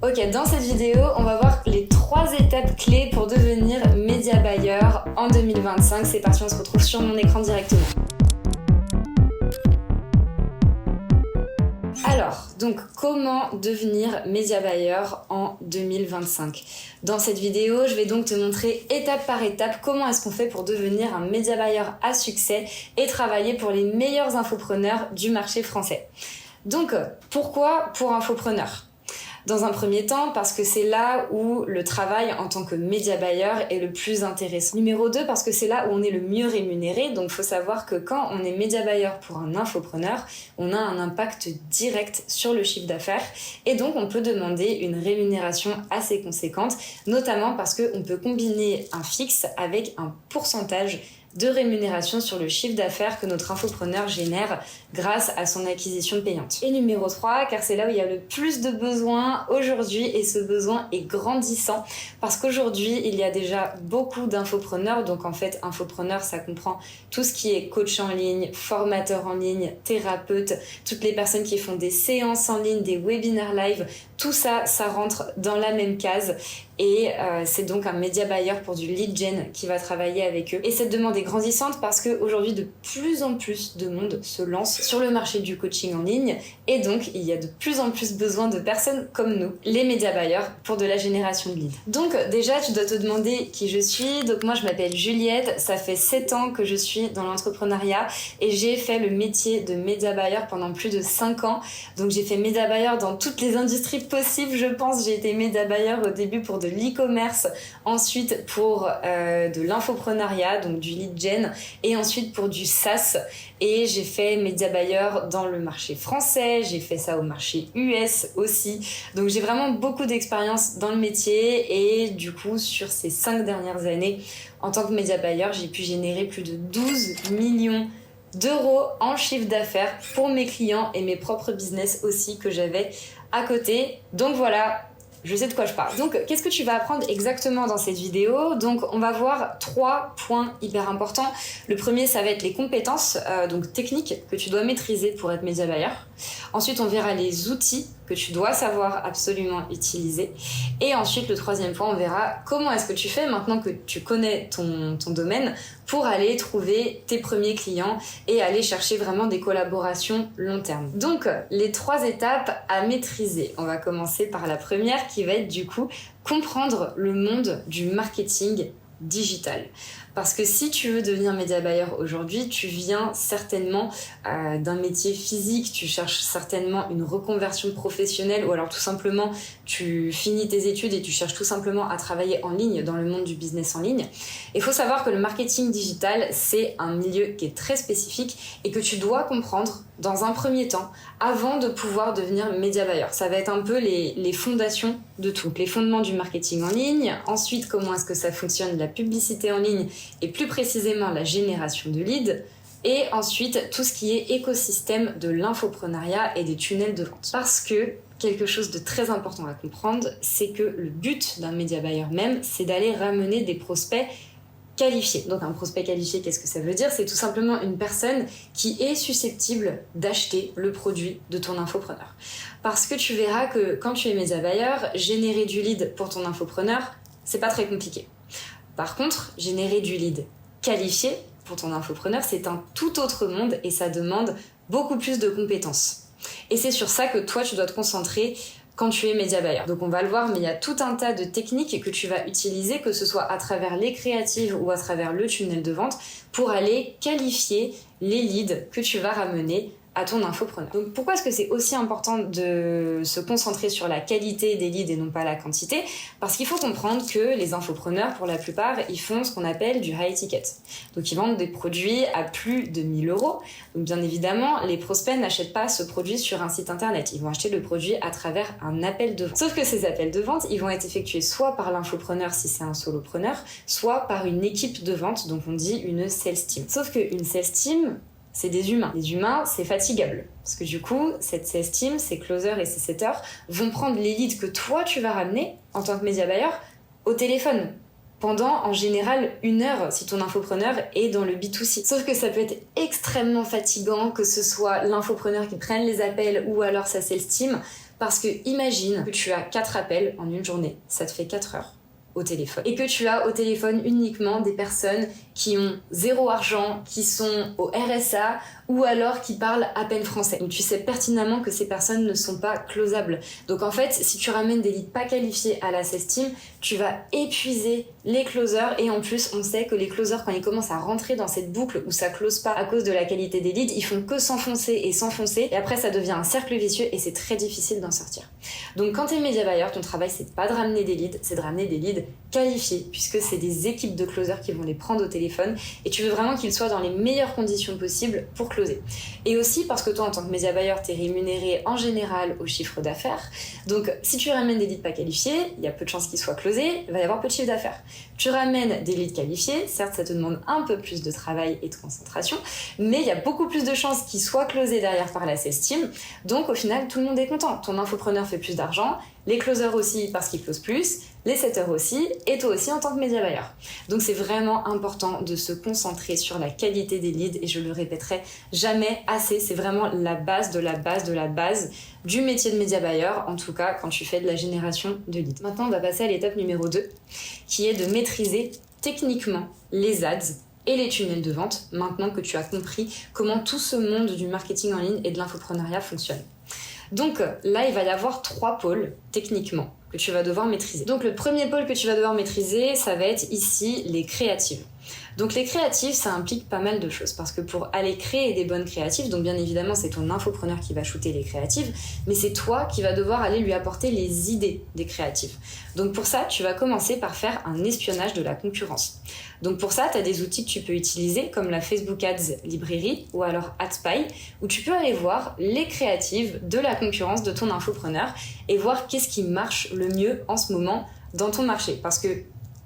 Ok, dans cette vidéo, on va voir les 3 étapes clés pour devenir média buyer en 2025. C'est parti, on se retrouve sur mon écran directement. Alors, donc comment devenir média buyer en 2025? Dans cette vidéo, je vais donc te montrer étape par étape comment est-ce qu'on fait pour devenir un média buyer à succès et travailler pour les meilleurs infopreneurs du marché français. Donc, pourquoi pour infopreneurs? Dans un premier temps, parce que c'est là où le travail en tant que média buyer est le plus intéressant. Numéro 2, parce que c'est là où on est le mieux rémunéré. Donc, il faut savoir que quand on est média buyer pour un infopreneur, on a un impact direct sur le chiffre d'affaires. Et donc, on peut demander une rémunération assez conséquente, notamment parce qu'on peut combiner un fixe avec un pourcentage de rémunération sur le chiffre d'affaires que notre infopreneur génère grâce à son acquisition payante. Et numéro 3, car c'est là où il y a le plus de besoins aujourd'hui et ce besoin est grandissant parce qu'aujourd'hui, il y a déjà beaucoup d'infopreneurs. Donc en fait, infopreneur, ça comprend tout ce qui est coach en ligne, formateur en ligne, thérapeute, toutes les personnes qui font des séances en ligne, des webinaires live, tout ça, ça rentre dans la même case. Et c'est donc un média buyer pour du lead gen qui va travailler avec eux. Et cette demande est grandissante parce qu'aujourd'hui, de plus en plus de monde se lance sur le marché du coaching en ligne. Et donc, il y a de plus en plus besoin de personnes comme nous, les média buyers, pour de la génération de leads. Donc déjà, tu dois te demander qui je suis. Donc moi, je m'appelle Juliette. Ça fait 7 ans que je suis dans l'entrepreneuriat et j'ai fait le métier de média buyer pendant plus de 5 ans. Donc j'ai fait média buyer dans toutes les industries possibles, je pense. J'ai été média buyer au début pour de l'e-commerce, ensuite pour de l'infoprenariat, donc du lead gen, et ensuite pour du SaaS. Et j'ai fait média buyer dans le marché français, j'ai fait ça au marché US aussi. Donc j'ai vraiment beaucoup d'expérience dans le métier et du coup sur ces 5 dernières années, en tant que média buyer, j'ai pu générer plus de 12 millions d'euros en chiffre d'affaires pour mes clients et mes propres business aussi que j'avais à côté. Donc voilà, je sais de quoi je parle. Donc, qu'est-ce que tu vas apprendre exactement dans cette vidéo? Donc, on va voir 3 points hyper importants. Le premier, ça va être les compétences donc techniques que tu dois maîtriser pour être média buyer. Ensuite, on verra les outils que tu dois savoir absolument utiliser. Et ensuite, le troisième point, on verra comment est-ce que tu fais maintenant que tu connais ton domaine pour aller trouver tes premiers clients et aller chercher vraiment des collaborations long terme. Donc, les 3 étapes à maîtriser. On va commencer par la première qui va être du coup comprendre le monde du marketing digital. Parce que si tu veux devenir média buyer aujourd'hui, tu viens certainement d'un métier physique, tu cherches certainement une reconversion professionnelle ou alors tout simplement tu finis tes études et tu cherches tout simplement à travailler en ligne dans le monde du business en ligne. Il faut savoir que le marketing digital, c'est un milieu qui est très spécifique et que tu dois comprendre dans un premier temps avant de pouvoir devenir média buyer. Ça va être un peu les fondations de tout. Donc, les fondements du marketing en ligne, ensuite comment est-ce que ça fonctionne la publicité en ligne et plus précisément la génération de leads, et ensuite tout ce qui est écosystème de l'infoprenariat et des tunnels de vente. Parce que quelque chose de très important à comprendre, c'est que le but d'un média buyer même, c'est d'aller ramener des prospects qualifié. Donc un prospect qualifié, qu'est-ce que ça veut dire? C'est tout simplement une personne qui est susceptible d'acheter le produit de ton infopreneur. Parce que tu verras que quand tu es média buyer, générer du lead pour ton infopreneur, c'est pas très compliqué. Par contre, générer du lead qualifié pour ton infopreneur, c'est un tout autre monde et ça demande beaucoup plus de compétences. Et c'est sur ça que toi, tu dois te concentrer quand tu es média buyer. Donc on va le voir, mais il y a tout un tas de techniques que tu vas utiliser, que ce soit à travers les créatives ou à travers le tunnel de vente, pour aller qualifier les leads que tu vas ramener à ton infopreneur. Donc pourquoi est-ce que c'est aussi important de se concentrer sur la qualité des leads et non pas la quantité? Parce qu'il faut comprendre que les infopreneurs, pour la plupart, ils font ce qu'on appelle du high ticket. Donc ils vendent des produits à plus de 1 000 euros. Donc bien évidemment, les prospects n'achètent pas ce produit sur un site internet. Ils vont acheter le produit à travers un appel de vente. Sauf que ces appels de vente, ils vont être effectués soit par l'infopreneur si c'est un solopreneur, soit par une équipe de vente, donc on dit une sales team. Sauf qu'une sales team, c'est des humains. Les humains, c'est fatigable. Parce que du coup, cette sales team, ces closers et ces setters vont prendre les leads que toi, tu vas ramener en tant que média buyer au téléphone pendant, en général, 1 heure si ton infopreneur est dans le B2C. Sauf que ça peut être extrêmement fatigant, que ce soit l'infopreneur qui prenne les appels ou alors sa sales team, Parce que imagine que tu as 4 appels en une journée, ça te fait 4 heures au téléphone. Et que tu as au téléphone uniquement des personnes qui ont 0 argent, qui sont au RSA ou alors qui parlent à peine français. Donc tu sais pertinemment que ces personnes ne sont pas closables. Donc en fait, si tu ramènes des leads pas qualifiés à la sales team, tu vas épuiser les closers et en plus on sait que les closers quand ils commencent à rentrer dans cette boucle où ça close pas à cause de la qualité des leads, ils font que s'enfoncer et après ça devient un cercle vicieux et c'est très difficile d'en sortir. Donc quand tu es média buyer, ton travail c'est pas de ramener des leads, c'est de ramener des leads qualifiés puisque c'est des équipes de closers qui vont les prendre au téléphone et tu veux vraiment qu'ils soient dans les meilleures conditions possibles pour closer. Et aussi parce que toi en tant que média buyer t'es rémunéré en général au chiffre d'affaires, donc si tu ramènes des leads pas qualifiés, il y a peu de chances qu'ils soient closés, il va y avoir peu de chiffre d'affaires. Tu ramènes des leads qualifiés, certes ça te demande un peu plus de travail et de concentration, mais il y a beaucoup plus de chances qu'ils soient closés derrière par la sales team, donc au final tout le monde est content. Ton infopreneur fait plus d'argent, les closers aussi parce qu'ils closent plus, les setters aussi, et toi aussi en tant que média buyer. Donc c'est vraiment important de se concentrer sur la qualité des leads, et je le répéterai jamais assez, c'est vraiment la base de la base de la base du métier de média buyer, en tout cas quand tu fais de la génération de leads. Maintenant on va passer à l'étape numéro 2, qui est de maîtriser techniquement les ads et les tunnels de vente, maintenant que tu as compris comment tout ce monde du marketing en ligne et de l'infopreneuriat fonctionne. Donc là, il va y avoir 3 pôles, techniquement, que tu vas devoir maîtriser. Donc le premier pôle que tu vas devoir maîtriser, ça va être ici les créatives. Donc les créatives, ça implique pas mal de choses parce que pour aller créer des bonnes créatives, donc bien évidemment c'est ton infopreneur qui va shooter les créatives, mais c'est toi qui vas devoir aller lui apporter les idées des créatives. Donc pour ça, tu vas commencer par faire un espionnage de la concurrence. Donc pour ça, tu as des outils que tu peux utiliser comme la Facebook Ads Librairie ou alors AdSpy, où tu peux aller voir les créatives de la concurrence de ton infopreneur et voir qu'est-ce qui marche le mieux en ce moment dans ton marché. Parce que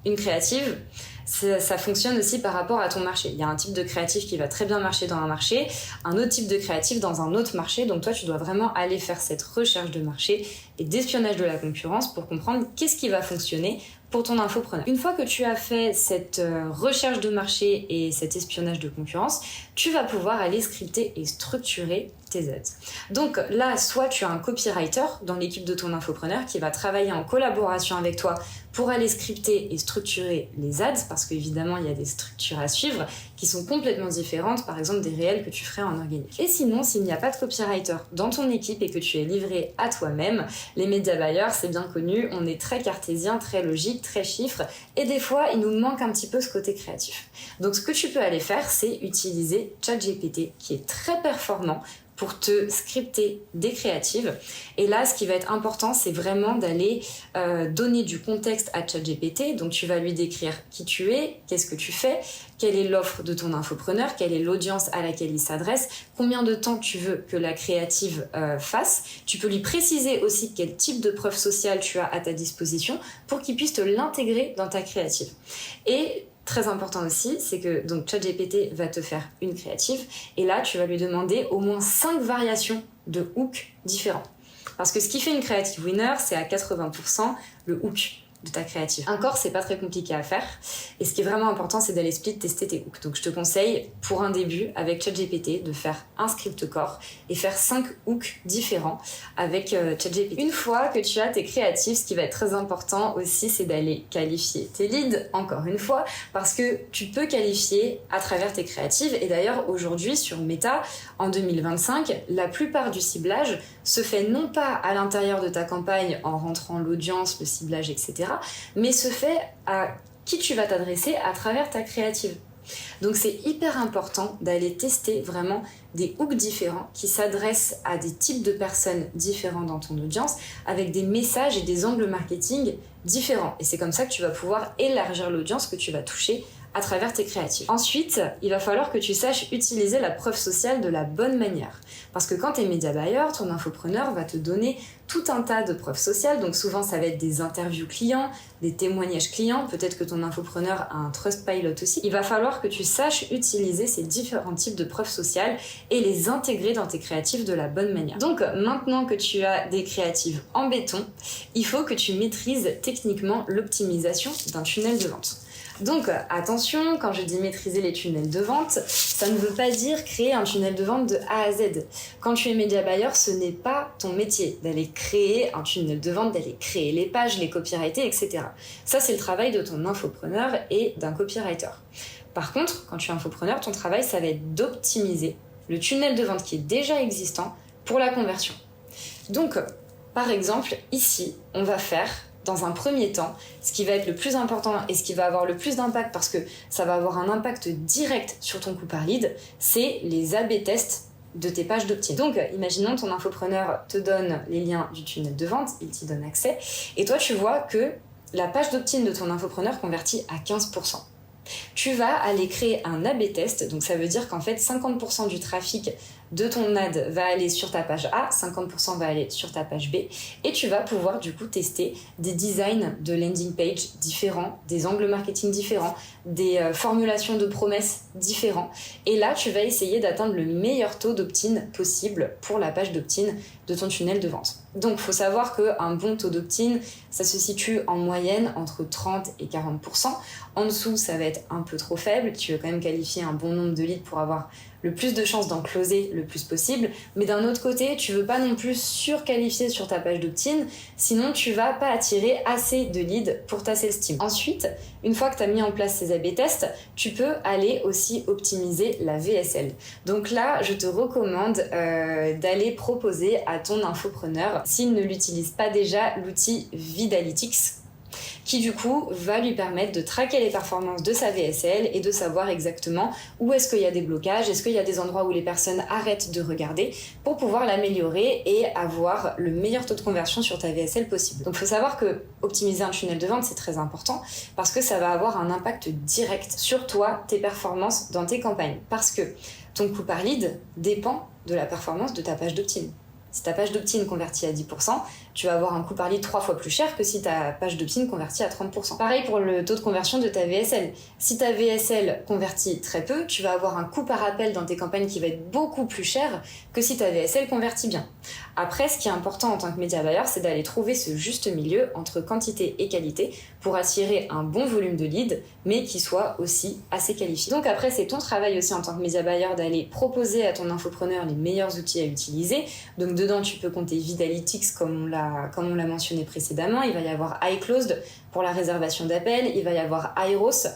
une créative, ça fonctionne aussi par rapport à ton marché. Il y a un type de créatif qui va très bien marcher dans un marché, un autre type de créatif dans un autre marché. Donc toi, tu dois vraiment aller faire cette recherche de marché et d'espionnage de la concurrence pour comprendre qu'est-ce qui va fonctionner pour ton infopreneur. Une fois que tu as fait cette recherche de marché et cet espionnage de concurrence, tu vas pouvoir aller scripter et structurer tes ads. Donc là, soit tu as un copywriter dans l'équipe de ton infopreneur qui va travailler en collaboration avec toi pour aller scripter et structurer les ads, parce qu'évidemment, il y a des structures à suivre qui sont complètement différentes, par exemple des réels que tu ferais en organique. Et sinon, s'il n'y a pas de copywriter dans ton équipe et que tu es livré à toi-même, les média buyers, c'est bien connu, on est très cartésien, très logique, très chiffre, et des fois, il nous manque un petit peu ce côté créatif. Donc ce que tu peux aller faire, c'est utiliser ChatGPT, qui est très performant pour te scripter des créatives. Et là, ce qui va être important, c'est vraiment d'aller donner du contexte à ChatGPT. Donc, tu vas lui décrire qui tu es, qu'est-ce que tu fais, quelle est l'offre de ton infopreneur, quelle est l'audience à laquelle il s'adresse, combien de temps tu veux que la créative fasse. Tu peux lui préciser aussi quel type de preuve sociale tu as à ta disposition pour qu'il puisse te l'intégrer dans ta créative. Et très important aussi, c'est que donc ChatGPT va te faire une créative et là, tu vas lui demander au moins 5 variations de hook différents. Parce que ce qui fait une creative winner, c'est à 80% le hook de ta créative. Un core, c'est pas très compliqué à faire. Et ce qui est vraiment important, c'est d'aller split tester tes hooks. Donc je te conseille, pour un début, avec ChatGPT, de faire un script core et faire 5 hooks différents avec ChatGPT. Une fois que tu as tes créatives, ce qui va être très important aussi, c'est d'aller qualifier tes leads, encore une fois, parce que tu peux qualifier à travers tes créatives. Et d'ailleurs, aujourd'hui, sur Meta, en 2025, la plupart du ciblage se fait non pas à l'intérieur de ta campagne en rentrant l'audience, le ciblage, etc., mais se fait à qui tu vas t'adresser à travers ta créative. Donc c'est hyper important d'aller tester vraiment des hooks différents qui s'adressent à des types de personnes différents dans ton audience avec des messages et des angles marketing différents. Et c'est comme ça que tu vas pouvoir élargir l'audience que tu vas toucher à travers tes créatives. Ensuite, il va falloir que tu saches utiliser la preuve sociale de la bonne manière. Parce que quand tu es média buyer, ton infopreneur va te donner tout un tas de preuves sociales. Donc souvent, ça va être des interviews clients, des témoignages clients. Peut-être que ton infopreneur a un Trustpilot aussi. Il va falloir que tu saches utiliser ces différents types de preuves sociales et les intégrer dans tes créatives de la bonne manière. Donc maintenant que tu as des créatives en béton, il faut que tu maîtrises techniquement l'optimisation d'un tunnel de vente. Donc attention, quand je dis maîtriser les tunnels de vente, ça ne veut pas dire créer un tunnel de vente de A à Z. Quand tu es média buyer, ce n'est pas ton métier d'aller créer un tunnel de vente, d'aller créer les pages, les copywriter, etc. Ça, c'est le travail de ton infopreneur et d'un copywriter. Par contre, quand tu es infopreneur, ton travail, ça va être d'optimiser le tunnel de vente qui est déjà existant pour la conversion. Donc, par exemple, ici, on va faire dans un premier temps, ce qui va être le plus important et ce qui va avoir le plus d'impact parce que ça va avoir un impact direct sur ton coût par lead, c'est les A/B tests de tes pages d'opt-in. Donc, imaginons ton infopreneur te donne les liens du tunnel de vente, il t'y donne accès, et toi tu vois que la page d'opt-in de ton infopreneur convertit à 15%. Tu vas aller créer un A/B test, donc ça veut dire qu'en fait 50% du trafic de ton ad va aller sur ta page A, 50% va aller sur ta page B, et tu vas pouvoir du coup tester des designs de landing page différents, des angles marketing différents, des formulations de promesses différents, et là tu vas essayer d'atteindre le meilleur taux d'opt-in possible pour la page d'opt-in de ton tunnel de vente. Donc il faut savoir qu'un bon taux d'opt-in, ça se situe en moyenne entre 30 et 40%. En dessous, ça va être un peu trop faible, tu veux quand même qualifier un bon nombre de leads pour avoir le plus de chances d'en closer le plus possible, mais d'un autre côté, tu veux pas non plus surqualifier sur ta page d'opt-in, sinon tu vas pas attirer assez de leads pour ta sales team. Ensuite, une fois que tu as mis en place ces A/B tests, tu peux aller aussi optimiser la VSL. Donc là, je te recommande d'aller proposer à ton infopreneur, s'il ne l'utilise pas déjà, l'outil Vidalytics, qui du coup va lui permettre de traquer les performances de sa VSL et de savoir exactement où est-ce qu'il y a des blocages, est-ce qu'il y a des endroits où les personnes arrêtent de regarder pour pouvoir l'améliorer et avoir le meilleur taux de conversion sur ta VSL possible. Donc il faut savoir que optimiser un tunnel de vente, c'est très important parce que ça va avoir un impact direct sur toi, tes performances dans tes campagnes. Parce que ton coût par lead dépend de la performance de ta page d'opt-in. Si ta page d'opt-in convertit à 10%, tu vas avoir un coût par lead 3 fois plus cher que si ta page d'opt-in convertit à 30%. Pareil pour le taux de conversion de ta VSL. Si ta VSL convertit très peu, tu vas avoir un coût par appel dans tes campagnes qui va être beaucoup plus cher que si ta VSL convertit bien. Après, ce qui est important en tant que média buyer, c'est d'aller trouver ce juste milieu entre quantité et qualité pour attirer un bon volume de leads, mais qui soit aussi assez qualifié. Donc après, c'est ton travail aussi en tant que média buyer d'aller proposer à ton infopreneur les meilleurs outils à utiliser. Donc dedans, tu peux compter Vidalytics comme on l'a mentionné précédemment. Il va y avoir iClosed pour la réservation d'appels. Il va y avoir Airos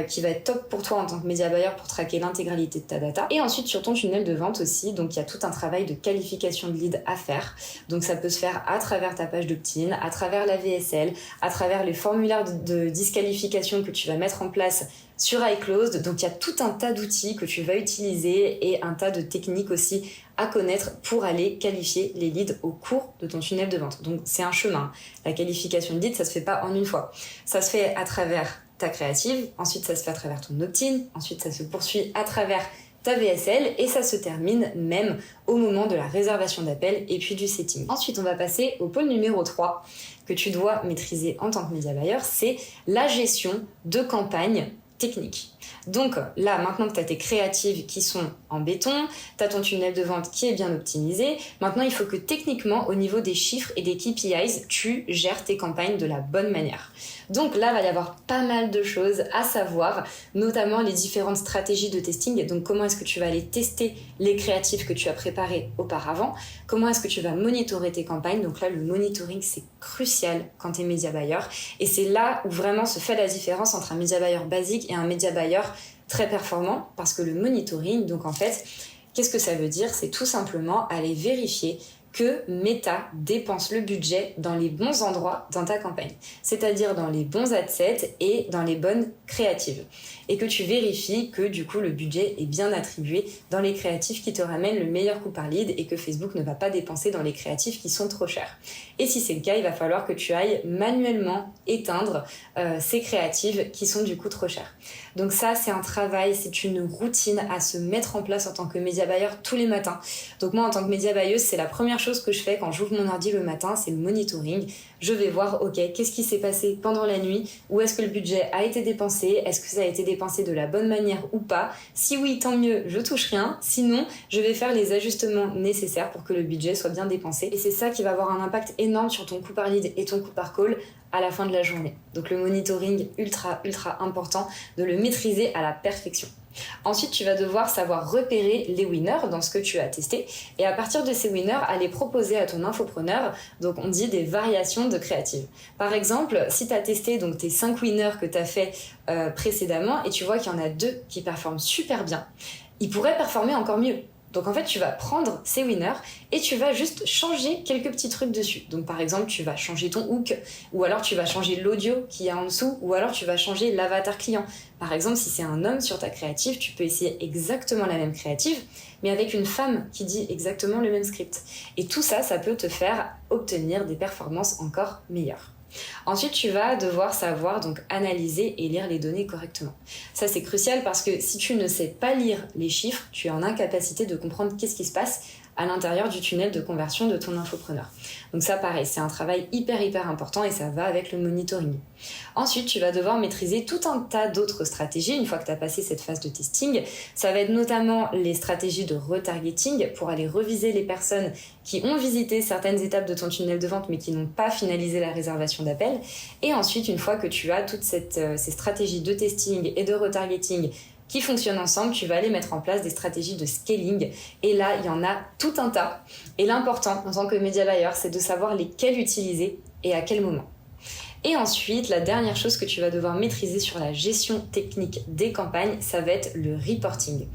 qui va être top pour toi en tant que média buyer pour traquer l'intégralité de ta data. Et ensuite sur ton tunnel de vente aussi, donc il y a tout un travail de qualification de lead à faire. Donc ça peut se faire à travers ta page d'opt-in, à travers la VSL, à travers les formulaires de disqualification que tu vas mettre en place sur iClosed. Donc il y a tout un tas d'outils que tu vas utiliser et un tas de techniques aussi à connaître pour aller qualifier les leads au cours de ton tunnel de vente. Donc c'est un chemin. La qualification de lead, ça se fait pas en une fois. Ça se fait à travers ta créative, ensuite ça se fait à travers ton opt-in, ensuite ça se poursuit à travers ta VSL et ça se termine même au moment de la réservation d'appel et puis du setting. Ensuite, on va passer au pôle numéro 3 que tu dois maîtriser en tant que média buyer, c'est la gestion de campagne technique. Donc là, maintenant que tu as tes créatives qui sont en béton, tu as ton tunnel de vente qui est bien optimisé, maintenant il faut que techniquement, au niveau des chiffres et des KPIs, tu gères tes campagnes de la bonne manière. Donc là, il va y avoir pas mal de choses à savoir, notamment les différentes stratégies de testing. Donc comment est-ce que tu vas aller tester les créatifs que tu as préparés auparavant? Comment est-ce que tu vas monitorer tes campagnes? Donc là, le monitoring, c'est crucial quand tu es média buyer. Et c'est là où vraiment se fait la différence entre un média buyer basique et un média buyer très performant. Parce que le monitoring, donc en fait, qu'est-ce que ça veut dire? C'est tout simplement aller vérifier que Meta dépense le budget dans les bons endroits dans ta campagne, c'est-à-dire dans les bons adsets et dans les bonnes créatives. Et que tu vérifies que du coup le budget est bien attribué dans les créatifs qui te ramènent le meilleur coût par lead et que Facebook ne va pas dépenser dans les créatifs qui sont trop chers. Et si c'est le cas, il va falloir que tu ailles manuellement éteindre ces créatives qui sont du coup trop chères. Donc ça, c'est un travail, c'est une routine à se mettre en place en tant que média buyer tous les matins. Donc moi, en tant que média buyeuse, c'est la première chose que je fais quand j'ouvre mon ordi le matin, c'est le monitoring. je vais voir, ok, qu'est-ce qui s'est passé pendant la nuit, où est-ce que le budget a été dépensé, est-ce que ça a été dépensé de la bonne manière ou pas. Si oui, tant mieux, je touche rien. Sinon, je vais faire les ajustements nécessaires pour que le budget soit bien dépensé. Et c'est ça qui va avoir un impact énorme sur ton coût par lead et ton coût par call à la fin de la journée. Donc le monitoring, ultra important de le maîtriser à la perfection. Ensuite, tu vas devoir savoir repérer les winners dans ce que tu as testé et à partir de ces winners, aller proposer à ton infopreneur, donc on dit des variations de créatives. Par exemple, si tu as testé donc tes 5 winners que tu as fait précédemment et tu vois qu'il y en a 2 qui performent super bien, ils pourraient performer encore mieux. Donc en fait, tu vas prendre ces winners et tu vas juste changer quelques petits trucs dessus. Donc par exemple, tu vas changer ton hook, ou alors tu vas changer l'audio qu'il y a en dessous, ou alors tu vas changer l'avatar client. Par exemple, si c'est un homme sur ta créative, tu peux essayer exactement la même créative, mais avec une femme qui dit exactement le même script. Et tout ça, ça peut te faire obtenir des performances encore meilleures. Ensuite, tu vas devoir savoir donc analyser et lire les données correctement. Ça, c'est crucial parce que si tu ne sais pas lire les chiffres, tu es en incapacité de comprendre qu'est-ce qui se passe à l'intérieur du tunnel de conversion de ton infopreneur. Donc ça, pareil, c'est un travail hyper important et ça va avec le monitoring. Ensuite, tu vas devoir maîtriser tout un tas d'autres stratégies une fois que tu as passé cette phase de testing. Ça va être notamment les stratégies de retargeting pour aller reviser les personnes qui ont visité certaines étapes de ton tunnel de vente mais qui n'ont pas finalisé la réservation d'appel. Et ensuite, une fois que tu as toutes ces stratégies de testing et de retargeting qui fonctionnent ensemble, tu vas aller mettre en place des stratégies de scaling. Et là, il y en a tout un tas. Et l'important, en tant que media buyer, c'est de savoir lesquels utiliser et à quel moment. Et ensuite, la dernière chose que tu vas devoir maîtriser sur la gestion technique des campagnes, ça va être le reporting.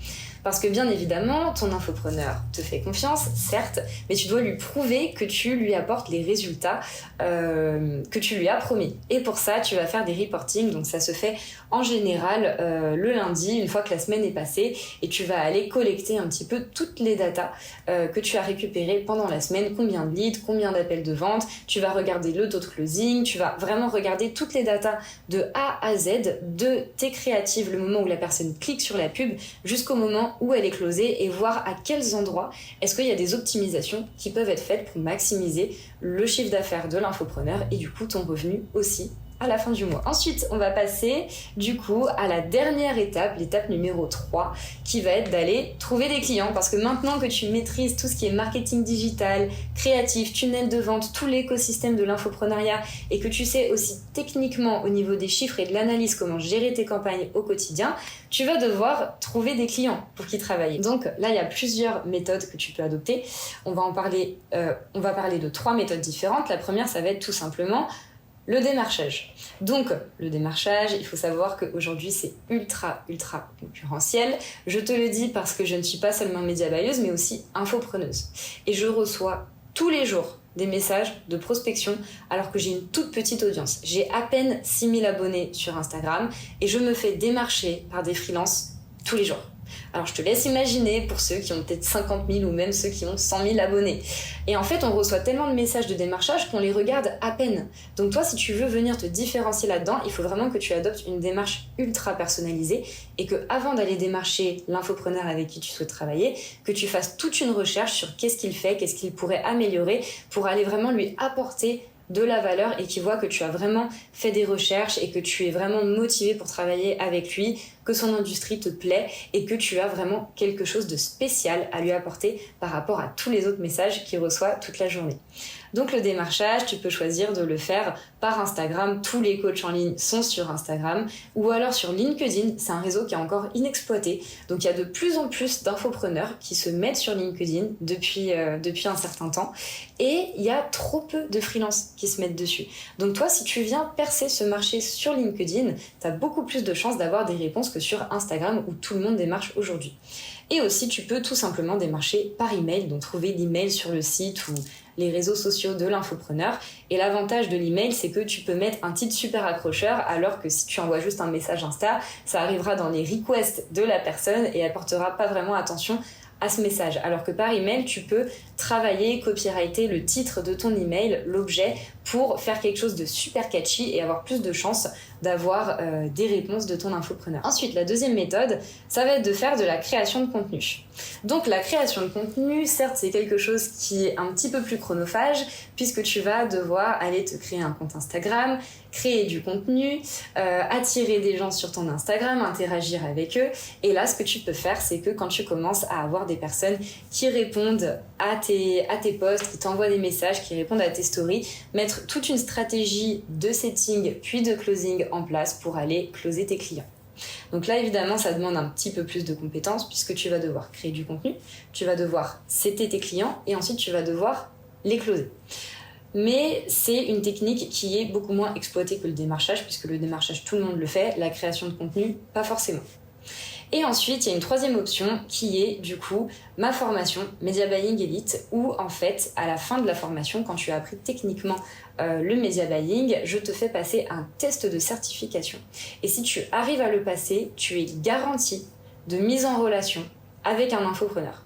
Parce que bien évidemment, ton infopreneur te fait confiance, certes, mais tu dois lui prouver que tu lui apportes les résultats que tu lui as promis. Et pour ça, tu vas faire des reportings. Donc ça se fait en général le lundi, une fois que la semaine est passée, et tu vas aller collecter un petit peu toutes les datas que tu as récupérées pendant la semaine. Combien de leads, combien d'appels de vente, tu vas regarder le taux de closing, tu vas vraiment regarder toutes les datas de A à Z, de tes créatives, le moment où la personne clique sur la pub, jusqu'au moment où elle est closée et voir à quels endroits est-ce qu'il y a des optimisations qui peuvent être faites pour maximiser le chiffre d'affaires de l'infopreneur et du coup ton revenu aussi à la fin du mois. Ensuite, on va passer du coup à la dernière étape, l'étape numéro 3, qui va être d'aller trouver des clients. Parce que maintenant que tu maîtrises tout ce qui est marketing digital, créatif, tunnel de vente, tout l'écosystème de l'infopreneuriat et que tu sais aussi techniquement au niveau des chiffres et de l'analyse comment gérer tes campagnes au quotidien, tu vas devoir trouver des clients pour qui travailler. Donc là, il y a plusieurs méthodes que tu peux adopter. On va parler de 3 méthodes différentes. La première, ça va être tout simplement le démarchage. Donc, le démarchage, il faut savoir qu'aujourd'hui, c'est ultra concurrentiel. Je te le dis parce que je ne suis pas seulement média buyeuse, mais aussi infopreneuse. Et je reçois tous les jours des messages de prospection alors que j'ai une toute petite audience. J'ai à peine 6000 abonnés sur Instagram et je me fais démarcher par des freelances tous les jours. Alors je te laisse imaginer pour ceux qui ont peut-être 50 000 ou même ceux qui ont 100 000 abonnés. Et en fait, on reçoit tellement de messages de démarchage qu'on les regarde à peine. Donc toi, si tu veux venir te différencier là-dedans, il faut vraiment que tu adoptes une démarche ultra personnalisée et que avant d'aller démarcher l'infopreneur avec qui tu souhaites travailler, que tu fasses toute une recherche sur qu'est-ce qu'il fait, qu'est-ce qu'il pourrait améliorer pour aller vraiment lui apporter de la valeur et qu'il voit que tu as vraiment fait des recherches et que tu es vraiment motivé pour travailler avec lui, que son industrie te plaît et que tu as vraiment quelque chose de spécial à lui apporter par rapport à tous les autres messages qu'il reçoit toute la journée. Donc le démarchage, tu peux choisir de le faire par Instagram. Tous les coachs en ligne sont sur Instagram ou alors sur LinkedIn. C'est un réseau qui est encore inexploité. Donc il y a de plus en plus d'infopreneurs qui se mettent sur LinkedIn depuis un certain temps et il y a trop peu de freelances qui se mettent dessus. Donc toi, si tu viens percer ce marché sur LinkedIn, tu as beaucoup plus de chances d'avoir des réponses que sur Instagram où tout le monde démarche aujourd'hui. Et aussi, tu peux tout simplement démarcher par email, donc trouver l'email sur le site ou les réseaux sociaux de l'infopreneur. Et l'avantage de l'email, c'est que tu peux mettre un titre super accrocheur, alors que si tu envoies juste un message Insta, ça arrivera dans les requests de la personne et elle portera pas vraiment attention à ce message. Alors que par email, tu peux travailler, copyrighter le titre de ton email, l'objet, pour faire quelque chose de super catchy et avoir plus de chances d'avoir des réponses de ton infopreneur. Ensuite, la deuxième méthode, ça va être de faire de la création de contenu. Donc la création de contenu, certes, c'est quelque chose qui est un petit peu plus chronophage, puisque tu vas devoir aller te créer un compte Instagram, créer du contenu, attirer des gens sur ton Instagram, interagir avec eux. Et là, ce que tu peux faire, c'est que quand tu commences à avoir des personnes qui répondent à tes posts, qui t'envoient des messages, qui répondent à tes stories, mettre toute une stratégie de setting puis de closing en place pour aller closer tes clients. Donc là, évidemment, ça demande un petit peu plus de compétences puisque tu vas devoir créer du contenu, tu vas devoir setter tes clients et ensuite tu vas devoir les closer. Mais c'est une technique qui est beaucoup moins exploitée que le démarchage, puisque le démarchage, tout le monde le fait, la création de contenu, pas forcément. Et ensuite, il y a une troisième option qui est du coup ma formation Media Buying Elite, où en fait, à la fin de la formation, quand tu as appris techniquement le Media Buying, je te fais passer un test de certification. Et si tu arrives à le passer, tu es garanti de mise en relation avec un infopreneur.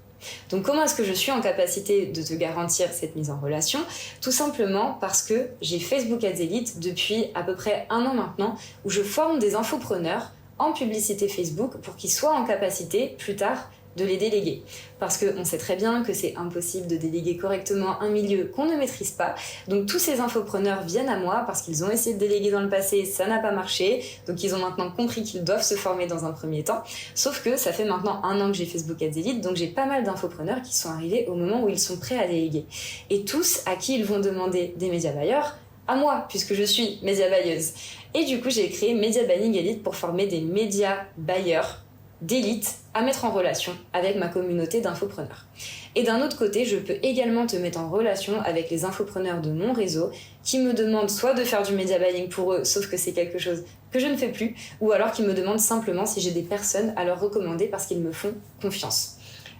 Donc comment est-ce que je suis en capacité de te garantir cette mise en relation? Tout simplement parce que j'ai Facebook Ads Elite depuis à peu près 1 an maintenant, où je forme des infopreneurs en publicité Facebook pour qu'ils soient en capacité plus tard de les déléguer. Parce qu'on sait très bien que c'est impossible de déléguer correctement un milieu qu'on ne maîtrise pas. Donc tous ces infopreneurs viennent à moi parce qu'ils ont essayé de déléguer dans le passé, ça n'a pas marché. Donc ils ont maintenant compris qu'ils doivent se former dans un premier temps. Sauf que ça fait maintenant 1 an que j'ai Facebook Ads Elite, donc j'ai pas mal d'infopreneurs qui sont arrivés au moment où ils sont prêts à déléguer. Et tous à qui ils vont demander des média buyers? À moi, puisque je suis média buyeuse. Et du coup, j'ai créé Media Buying Elite pour former des média buyers d'élite à mettre en relation avec ma communauté d'infopreneurs. Et d'un autre côté, je peux également te mettre en relation avec les infopreneurs de mon réseau qui me demandent soit de faire du media buying pour eux, sauf que c'est quelque chose que je ne fais plus, ou alors qui me demandent simplement si j'ai des personnes à leur recommander parce qu'ils me font confiance.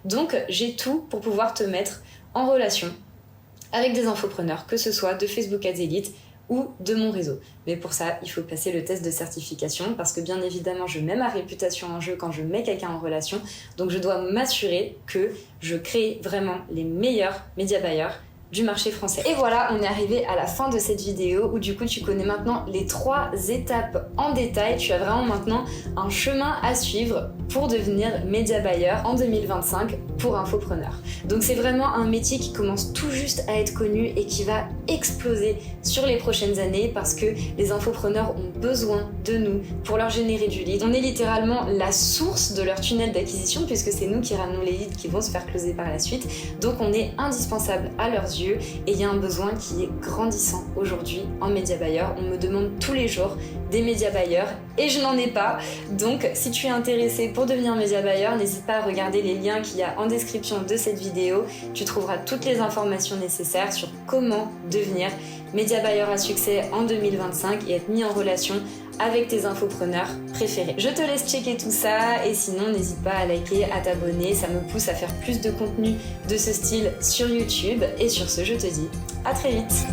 Donc, j'ai tout pour pouvoir te mettre en relation avec des infopreneurs, que ce soit de Facebook Ads Elite ou de mon réseau. Mais pour ça, il faut passer le test de certification parce que bien évidemment, je mets ma réputation en jeu quand je mets quelqu'un en relation. Donc je dois m'assurer que je crée vraiment les meilleurs média buyers du marché français. Et voilà, on est arrivé à la fin de cette vidéo où du coup tu connais maintenant les 3 étapes en détail. Tu as vraiment maintenant un chemin à suivre pour devenir média buyer en 2025 pour infopreneur. Donc c'est vraiment un métier qui commence tout juste à être connu et qui va exploser sur les prochaines années parce que les infopreneurs ont besoin de nous pour leur générer du lead. On est littéralement la source de leur tunnel d'acquisition puisque c'est nous qui ramenons les leads qui vont se faire closer par la suite. Donc on est indispensable à leurs yeux et il y a un besoin qui est grandissant aujourd'hui en média buyer. On me demande tous les jours des média buyers et je n'en ai pas. Donc si tu es intéressé pour devenir média buyer, n'hésite pas à regarder les liens qu'il y a en description de cette vidéo. Tu trouveras toutes les informations nécessaires sur comment devenir média buyer à succès en 2025 et être mis en relation avec tes infopreneurs préférés. Je te laisse checker tout ça et sinon n'hésite pas à liker, à t'abonner, ça me pousse à faire plus de contenu de ce style sur YouTube et sur ce je te dis à très vite.